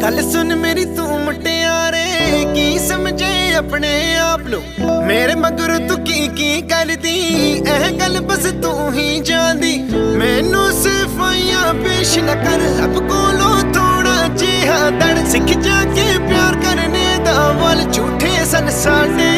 गल सुन मेरी तू मुटियारे, की समझे अपने आप नो मेरे मगर तू की कर दी। एह गल बस तू ही जानदी, मैनू सिफाइयां पेश न कर, अब कोलो थोड़ा जिहा दड़। सिख जाके प्यार करने दा वल झूठे सन साडे